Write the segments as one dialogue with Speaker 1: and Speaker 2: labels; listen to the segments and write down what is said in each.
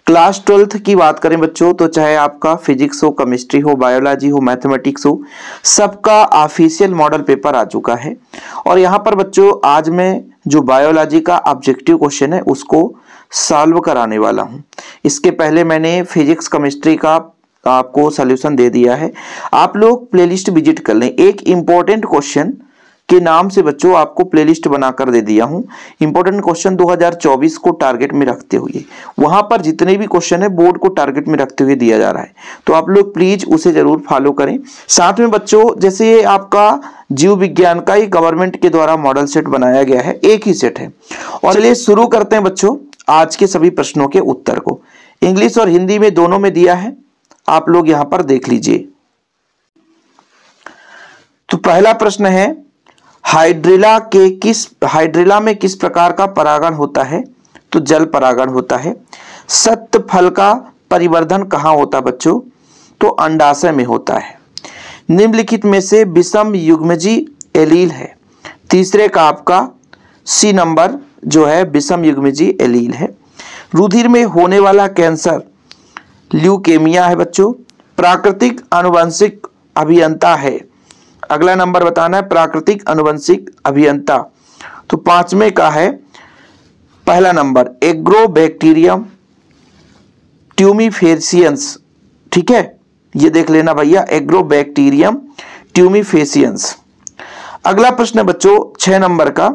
Speaker 1: Class 12th की बात करें बच्चों तो चाहे आपका फिजिक्स हो, केमिस्ट्री हो, बायोलॉजी हो, मैथमेटिक्स हो, सबका ऑफिशियल मॉडल पेपर आ चुका है। और यहाँ पर बच्चों आज मैं जो बायोलॉजी का ऑब्जेक्टिव क्वेश्चन है उसको सॉल्व कराने वाला हूँ। इसके पहले मैंने फिजिक्स केमिस्ट्री का आपको सॉल्यूशन दे दिया है, आप लोग प्लेलिस्ट विजिट कर लें। एक इंपॉर्टेंट क्वेश्चन के नाम से बच्चों आपको प्लेलिस्ट बनाकर दे दिया हूं। इंपॉर्टेंट क्वेश्चन 2024 को टारगेट में रखते हुए वहां पर जितने भी क्वेश्चन है बोर्ड को टारगेट में रखते हुए दिया जा रहा है, तो आप लोग प्लीज उसे जरूर फॉलो करें। साथ में बच्चों जैसे ये आपका जीव विज्ञान का ही गवर्नमेंट के द्वारा मॉडल सेट बनाया गया है, एक ही सेट है। और चलिए शुरू करते हैं बच्चों आज के सभी प्रश्नों के उत्तर को। इंग्लिश और हिंदी में दोनों में दिया है, आप लोग यहां पर देख लीजिए। तो पहला प्रश्न है, हाइड्रिला में किस प्रकार का परागण होता है? तो जल परागण होता है। सत्य फल का परिवर्धन कहां होता है बच्चों? तो अंडाशय में होता है। निम्नलिखित में से विषम युग्मजी एलील है। तीसरे का आपका सी नंबर जो है विषम युग्मजी एलील है। रुधिर में होने वाला कैंसर ल्यूकेमिया है बच्चों। प्राकृतिक आनुवंशिक अभियंता है। अगला नंबर बताना है प्राकृतिक आनुवंशिक अभियंता। तो पांचवें का है पहला नंबर एग्रोबैक्टीरियम ट्यूमिफेसियंस। ठीक है, ये देख लेना भैया, एग्रोबैक्टीरियम ट्यूमिफेसियंस। अगला प्रश्न है बच्चों 6 नंबर का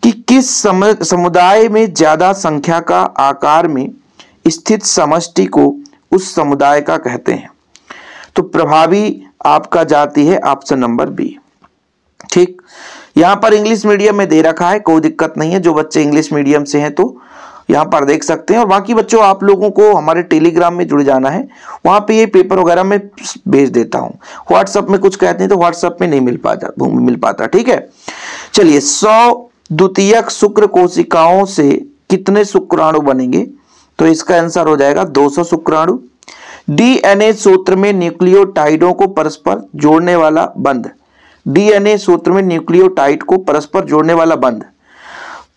Speaker 1: कि किस समुदाय में ज्यादा संख्या का आकार में स्थित समष्टि को उस समुदाय का कहते हैं? तो प्रभावी आपका जाति है ऑप्शन नंबर बी। ठीक, यहां पर इंग्लिश मीडियम में दे रखा है, कोई दिक्कत नहीं है। जो बच्चे इंग्लिश मीडियम से हैं तो यहां पर देख सकते हैं। और बाकी बच्चों आप लोगों को हमारे टेलीग्राम में जुड़ जाना है, वहां पे ये पेपर वगैरह मैं भेज देता हूं। व्हाट्सएप में कुछ कहते हैं तो व्हाट्सएप में नहीं मिल पाता। ठीक है, चलिए 100 द्वितीयक शुक्र कोशिकाओं से कितने शुक्राणु बनेंगे? तो इसका आंसर हो जाएगा 200 शुक्राणु। डीएनए सूत्र में न्यूक्लियोटाइडों को परस्पर जोड़ने वाला बंध। डीएनए सूत्र में न्यूक्लियोटाइड को परस्पर जोड़ने वाला बंध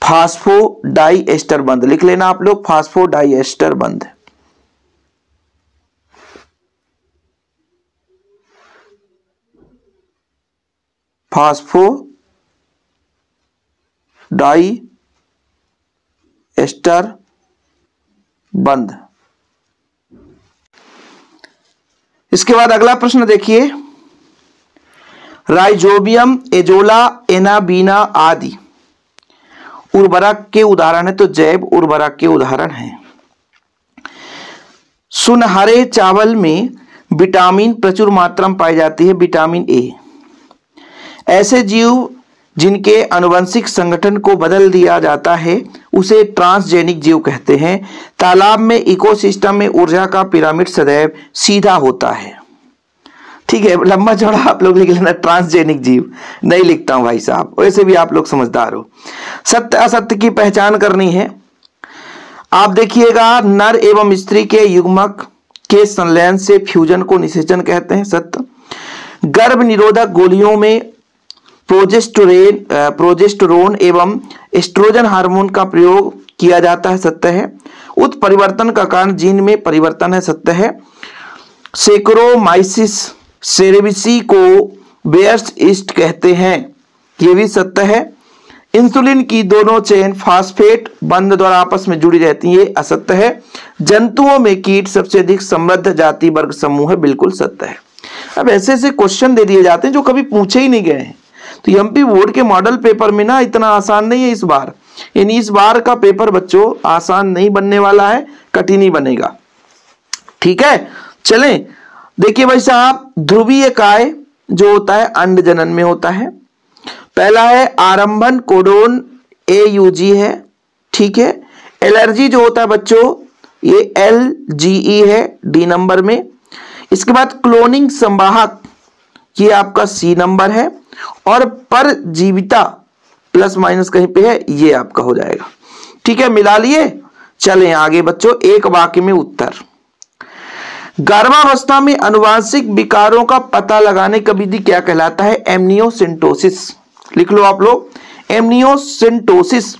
Speaker 1: फास्फोडाइएस्टर बंध। लिख लेना आप लोग, फास्फोडाइएस्टर बंध। फास्फोडाइएस्टर बंध। इसके बाद अगला प्रश्न देखिए, राइजोबियम, एजोला, एनाबीना आदि उर्वरक के उदाहरण है। तो जैव उर्वरक के उदाहरण हैं। सुनहरे चावल में विटामिन प्रचुर मात्रा में पाई जाती है, विटामिन ए। ऐसे जीव जिनके आनुवंशिक संगठन को बदल दिया जाता है उसे ट्रांसजेनिक जीव कहते हैं। तालाब में इकोसिस्टम में ऊर्जा का पिरामिड सदैव सीधा होता है। ठीक है, लंबा चौड़ा आप लोग लिख लेना, ट्रांसजेनिक जीव नहीं लिखता हूं भाई साहब, वैसे भी आप लोग समझदार हो। सत्य असत्य की पहचान करनी है। आप देखिएगा, नर एवं स्त्री के युग्मक के संलयन से फ्यूजन को निषेचन कहते हैं, सत्य। गर्भ निरोधक गोलियों में प्रोजेस्टेरोन एवं एस्ट्रोजन हार्मोन का प्रयोग किया जाता है, सत्य है। उत्परिवर्तन का कारण जीन में परिवर्तन है, सत्य है। सेक्रोमाइसिस सेरेविसी को बेयर्स ईस्ट कहते हैं, यह भी सत्य है। इंसुलिन की दोनों चेन फास्फेट बंध द्वारा आपस में जुड़ी रहती है, ये असत्य है। जंतुओं में कीट सबसे अधिक समृद्ध जाति वर्ग समूह है, बिल्कुल सत्य है। अब ऐसे ऐसे क्वेश्चन दे दिए जाते हैं जो कभी पूछे ही नहीं गए हैं। तो एमपी बोर्ड के मॉडल पेपर में ना इतना आसान नहीं है इस बार, यानी इस बार का पेपर बच्चों आसान नहीं बनने वाला है, कठिन ही बनेगा। ठीक है, चलें देखिए भाई साहब, ध्रुवीय काय जो होता है अंड जनन में होता है। पहला है आरंभन कोडोन AUG है। ठीक है, एलर्जी जो होता है बच्चों ये LGE है D नंबर में। इसके बाद क्लोनिंग संवाहक ये आपका C नंबर है। और परजीविता प्लस माइनस कहीं पे है, ये आपका हो जाएगा। ठीक है, मिला लिए। चलें आगे बच्चों, एक वाक्य में उत्तर। गर्भावस्था में अनुवांशिक विकारों का पता लगाने का विधि क्या कहलाता है? एमनियोसेंटोसिस। लिख लो आप लोग, एमनियोसेंटोसिस।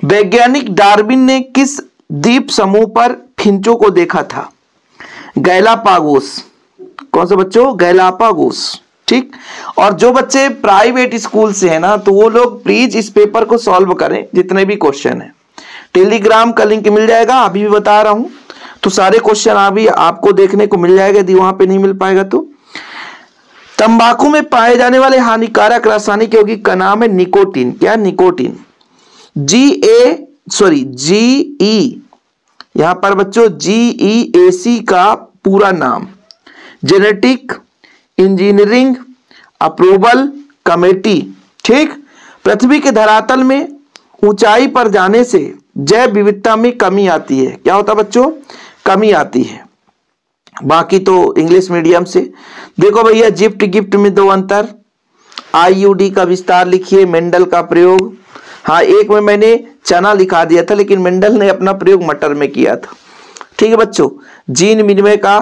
Speaker 1: वैज्ञानिक डार्विन ने किस द्वीप समूह पर खिंचों को देखा था? गैलापागोस। कौन सा बच्चों? गैलापागोस। ठीक। और जो बच्चे प्राइवेट स्कूल से है ना, तो वो लोग प्लीज इस पेपर को सॉल्व करें, जितने भी क्वेश्चन है। टेलीग्राम का लिंक मिल जाएगा, अभी भी बता रहा हूं, तो सारे क्वेश्चन अभी आपको देखने को मिल जाएगा। यदि वहां पे नहीं मिल पाएगा तो तंबाकू में पाए जाने वाले हानिकारक रासायनिक यौगिक का नाम है निकोटीन। क्या? निकोटीन। GE, यहां पर बच्चों GEAC का पूरा नाम जेनेटिक इंजीनियरिंग अप्रूवल कमेटी। ठीक। पृथ्वी के धरातल में ऊंचाई पर जाने से जैव विविधता में कमी आती है। क्या होता बच्चों? कमी आती है। बाकी तो इंग्लिश मीडियम से देखो भैया, जिफ्ट गिफ्ट में दो अंतर, IUD का विस्तार लिखिए, मेंडल का प्रयोग। हाँ, एक में मैंने चना लिखा दिया था, लेकिन मेंडल ने अपना प्रयोग मटर में किया था। ठीक है बच्चों। जीन विनिमय का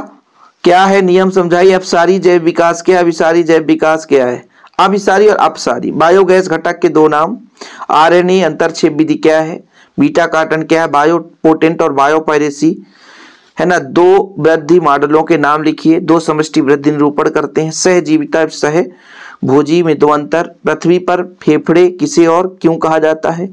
Speaker 1: क्या है नियम समझाइए। अपसारी जैव विकास क्या है? अभिसारी जैव विकास क्या है? अभिसारी और अपसारी। बायोगैस घटक के दो नाम। RNA अंतरक्षेप विधि क्या है? बीटा कार्टन क्या है? बायोपोटेंट और बायोपायरेसी है ना। दो वृद्धि मॉडलों के नाम लिखिए। दो समष्टि वृद्धि निरूपण करते हैं। सहजीविता सह भोजी में दो अंतर। पृथ्वी पर फेफड़े किसे और क्यों कहा जाता है?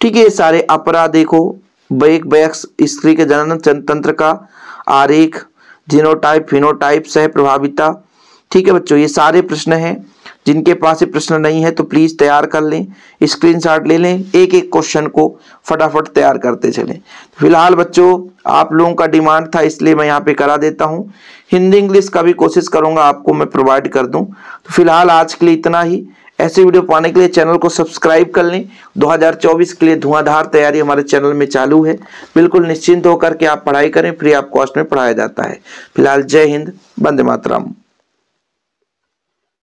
Speaker 1: ठीक है। ये सारे अपराध देखो, बैक्स स्त्री के जनन तंत्र का आरेख, जीनोटाइप फिनोटाइप, सह प्रभाविता। ठीक है बच्चों, ये सारे प्रश्न हैं। जिनके पास ये प्रश्न नहीं है तो प्लीज तैयार कर लें, स्क्रीनशॉट ले लें, एक एक क्वेश्चन को फटाफट तैयार करते चलें। फिलहाल बच्चों आप लोगों का डिमांड था, इसलिए मैं यहाँ पे करा देता हूँ। हिंदी इंग्लिश का भी कोशिश करूंगा आपको मैं प्रोवाइड कर दूं। तो फिलहाल आज के लिए इतना ही। ऐसे वीडियो पाने के लिए चैनल को सब्सक्राइब कर लें। 2024 के लिए धुआंधार तैयारी हमारे चैनल में चालू है। बिल्कुल निश्चिंत होकर के आप पढ़ाई करें, फ्री ऑफ कॉस्ट में पढ़ाया जाता है। फिलहाल जय हिंद, वंदे मातरम।